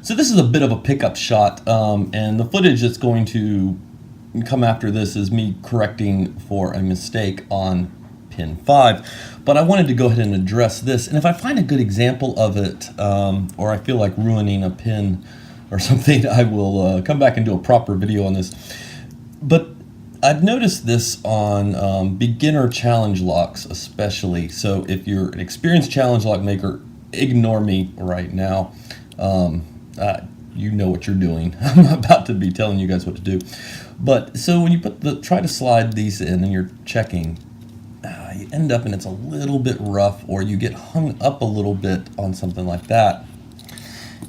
So this is a bit of a pickup shot, and the footage that's going to come after this is me correcting for a mistake on pin 5. But I wanted to go ahead and address this, and if I find a good example of it, or I feel like ruining a pin or something, I will come back and do a proper video on this. But I've noticed this on beginner challenge locks especially. So if you're an experienced challenge lock maker, ignore me right now. You know what you're doing. I'm about to be telling you guys what to do. But so when you try to slide these in and you're checking, you end up and it's a little bit rough, or you get hung up a little bit on something like that.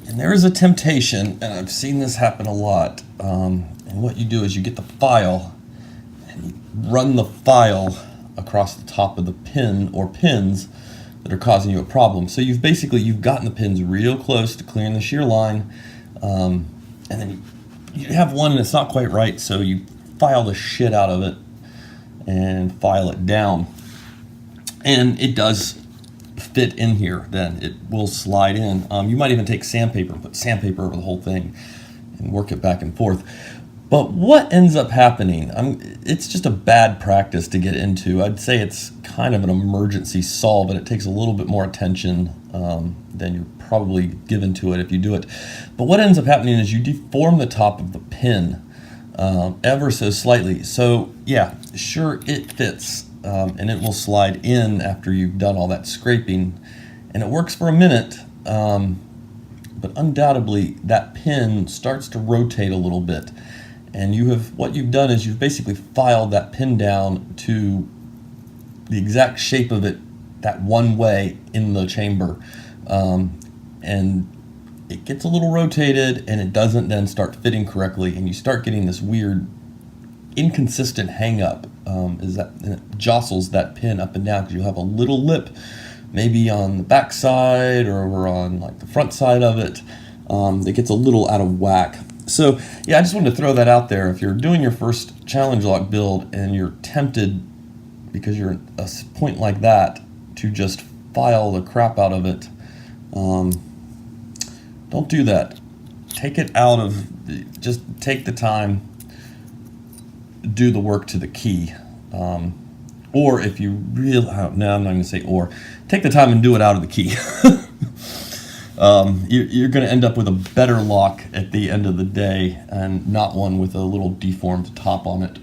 And there is a temptation, and I've seen this happen a lot. And what you do is you get the file and you run the file across the top of the pin or pins that are causing you a problem. So you've gotten the pins real close to clearing the shear line, and then you have one and it's not quite right, so you file the shit out of it and file it down. And it does fit in here, then it will slide in. You might even take sandpaper and put sandpaper over the whole thing and work it back and forth. But what ends up happening, it's just a bad practice to get into. I'd say it's kind of an emergency solve, and it takes a little bit more attention than you're probably given to it if you do it. But what ends up happening is you deform the top of the pin ever so slightly. So yeah, sure, it fits, and it will slide in after you've done all that scraping, and it works for a minute, but undoubtedly that pin starts to rotate a little bit. And what you've done is you've basically filed that pin down to the exact shape of it that one way in the chamber. And it gets a little rotated, and it doesn't then start fitting correctly, and you start getting this weird inconsistent hang up, and it jostles that pin up and down, because you'll have a little lip maybe on the back side or over on like the front side of it that gets a little out of whack. So yeah, I just wanted to throw that out there. If you're doing your first challenge lock build and you're tempted, because you're at a point like that, to just file the crap out of it, don't do that. Take it out of, just take the time, do the work to the key. Or if you really, no, I'm not going to say or, take the time and do it out of the key. You're going to end up with a better lock at the end of the day, and not one with a little deformed top on it.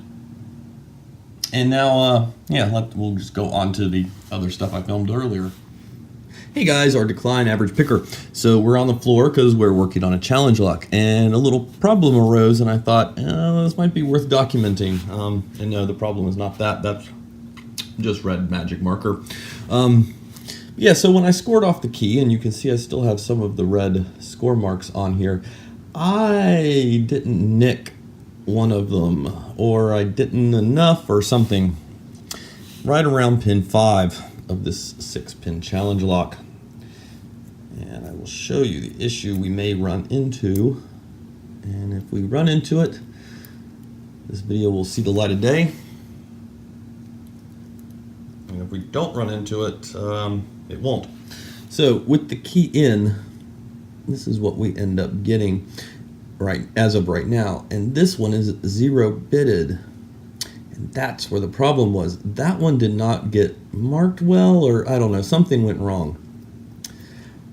And now, we'll just go on to the other stuff I filmed earlier. Hey guys, our decline average picker. So we're on the floor because we're working on a challenge lock, and a little problem arose, and I thought, this might be worth documenting. And no, the problem is not that. That's just red magic marker. Yeah, so when I scored off the key, and you can see I still have some of the red score marks on here, I didn't nick one of them, or I didn't enough or something, right around pin 5 of this 6-pin challenge lock. And I will show you the issue we may run into. And if we run into it, this video will see the light of day. And if we don't run into it, it won't. So with the key in, this is what we end up getting right as of right now. And this one is 0-bitted. And that's where the problem was. That one did not get marked well, or I don't know, something went wrong.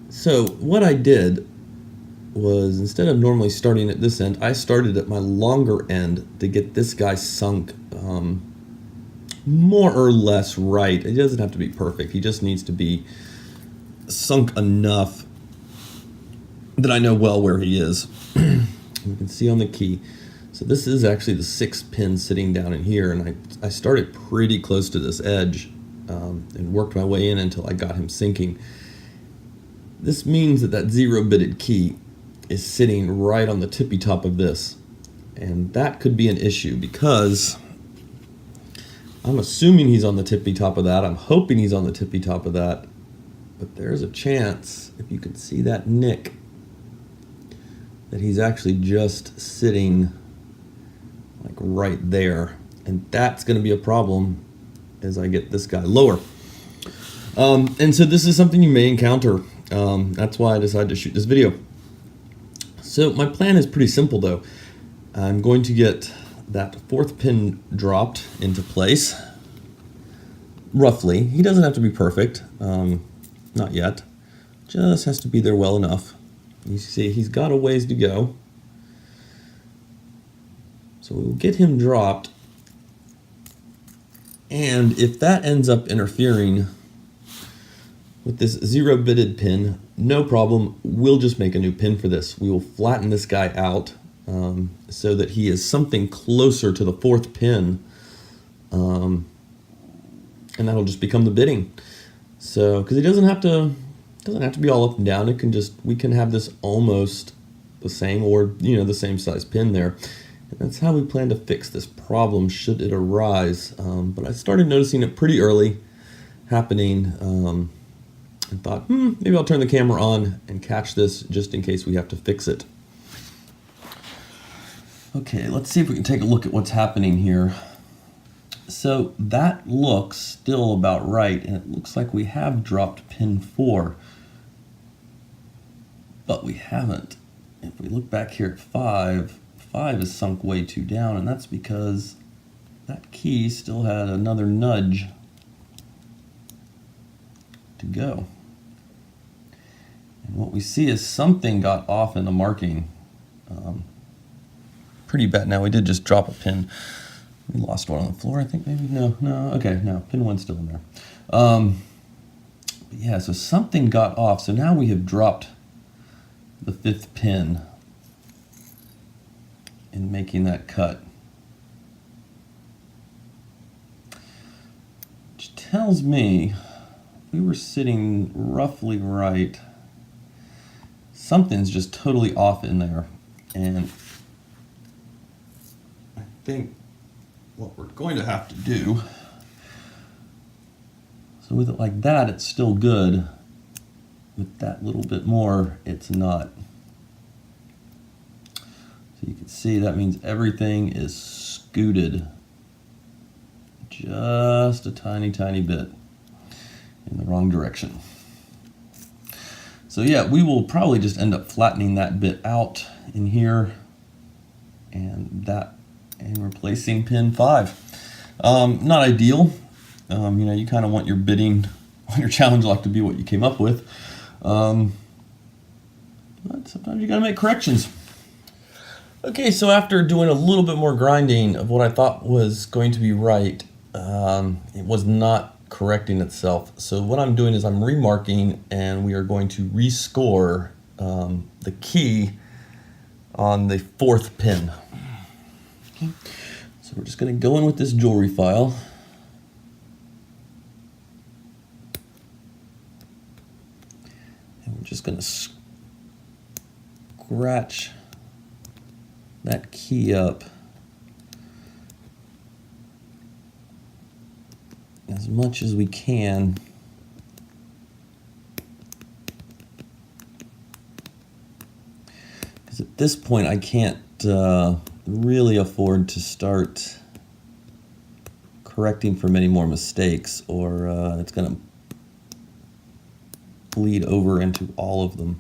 So what I did was, instead of normally starting at this end, I started at my longer end to get this guy sunk more or less right. It doesn't have to be perfect. He just needs to be sunk enough that I know well where he is. You can see on the key. So this is actually the 6th pin sitting down in here, and I started pretty close to this edge and worked my way in until I got him sinking. This means that 0-bitted key is sitting right on the tippy top of this, and that could be an issue, because I'm assuming he's on the tippy top of that. I'm hoping he's on the tippy top of that, but there's a chance, if you can see that nick, that he's actually just sitting like right there, and that's going to be a problem as I get this guy lower. And so this is something you may encounter. That's why I decided to shoot this video. So my plan is pretty simple though. I'm going to get that fourth pin dropped into place, roughly. He doesn't have to be perfect, not yet. Just has to be there well enough. You see, he's got a ways to go. So we'll get him dropped. And if that ends up interfering with this 0-bitted pin, no problem. We'll just make a new pin for this. We will flatten this guy out so that he is something closer to the fourth pin. And that'll just become the bitting. So, because he doesn't have to be all up and down. We can have this almost the same, or the same size pin there. And that's how we plan to fix this problem should it arise. But I started noticing it pretty early happening, and thought, maybe I'll turn the camera on and catch this just in case we have to fix it. Okay, let's see if we can take a look at what's happening here. So that looks still about right, and it looks like we have dropped pin 4, but we haven't. If we look back here at 5 is sunk way too down, and that's because that key still had another nudge to go. And what we see is something got off in the marking. Pretty bad. Now we did just drop a pin. We lost one on the floor, I think maybe. No, okay, no, pin 1's still in there. But yeah, so something got off. So now we have dropped the 5th pin in making that cut. Which tells me if we were sitting roughly right, something's just totally off in there. And I think what we're going to have to do, so with it like that, it's still good. With that little bit more, it's not. So you can see that means everything is scooted just a tiny, tiny bit in the wrong direction. So yeah, we will probably just end up flattening that bit out in here and replacing pin 5. Not ideal. You kind of want your bitting on your challenge lock to be what you came up with. But sometimes you gotta make corrections. Okay, so after doing a little bit more grinding of what I thought was going to be right, it was not correcting itself. So what I'm doing is I'm remarking, and we are going to rescore the key on the 4th pin. Okay. So we're just going to go in with this jewelry file. And we're just going to scratch that key up as much as we can. Because at this point I can't really afford to start correcting for many more mistakes, or it's going to bleed over into all of them.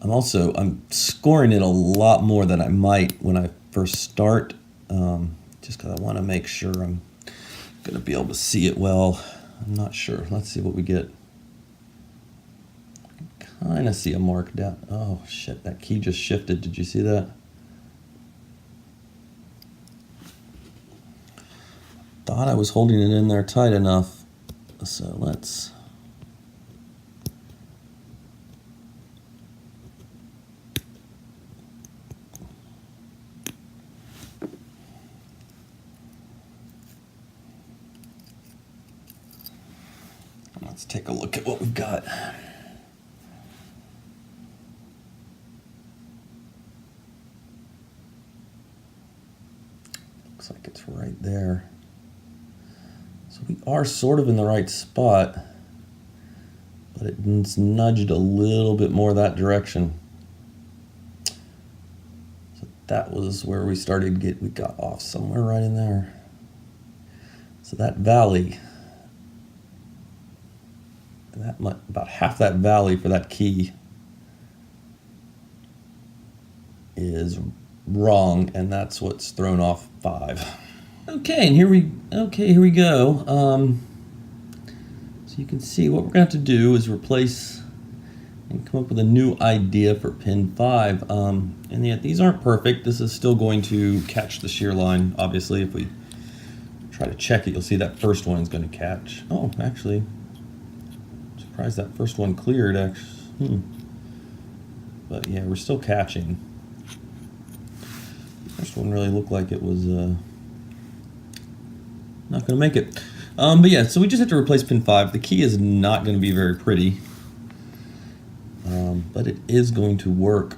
I'm scoring it a lot more than I might when I first start, just because I want to make sure I'm going to be able to see it well. I'm not sure. Let's see what we get. I can kind of see a mark down. Oh shit, that key just shifted. Did you see that? Thought I was holding it in there tight enough. So let's take a look at what we've got. Looks like it's right there. So we are sort of in the right spot, but it's nudged a little bit more that direction. So that was where we we got off somewhere right in there. So that valley, about half that valley for that key is wrong, and that's what's thrown off 5. Okay, and here we go. So you can see what we're going to have to do is replace and come up with a new idea for pin 5. And yet these aren't perfect. This is still going to catch the shear line. Obviously, if we try to check it, you'll see that first one is going to catch. Oh, actually, I'm surprised that first one cleared. Actually, but yeah, we're still catching. The first one really looked like it was not going to make it. But yeah, so we just have to replace pin 5. The key is not going to be very pretty, but it is going to work.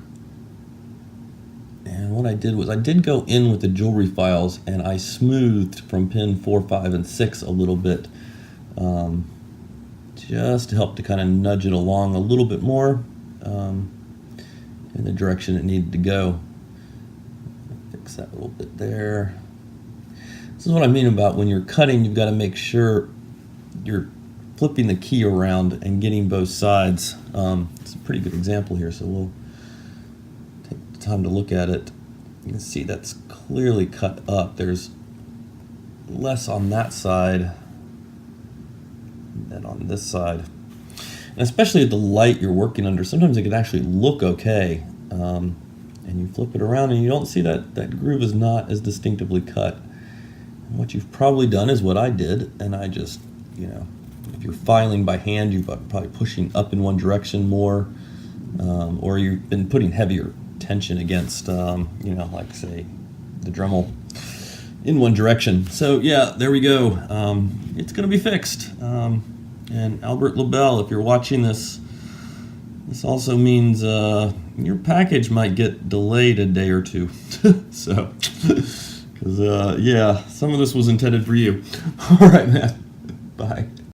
And what I did was I did go in with the jewelry files and I smoothed from pin 4, 5, and 6 a little bit, just to help to kind of nudge it along a little bit more in the direction it needed to go. Fix that a little bit there. This is what I mean about when you're cutting, you've got to make sure you're flipping the key around and getting both sides. It's a pretty good example here, so we'll take the time to look at it. You can see that's clearly cut up. There's less on that side than on this side. And especially at the light you're working under, sometimes it can actually look okay. And you flip it around and you don't see that groove is not as distinctively cut. And what you've probably done is what I did, and I just, if you're filing by hand, you're probably pushing up in one direction more, or you've been putting heavier tension against, like say the Dremel in one direction. So yeah, there we go. It's going to be fixed. And Albert LaBelle, if you're watching this, this also means your package might get delayed a day or two. So, because yeah, some of this was intended for you. All right, man. Bye.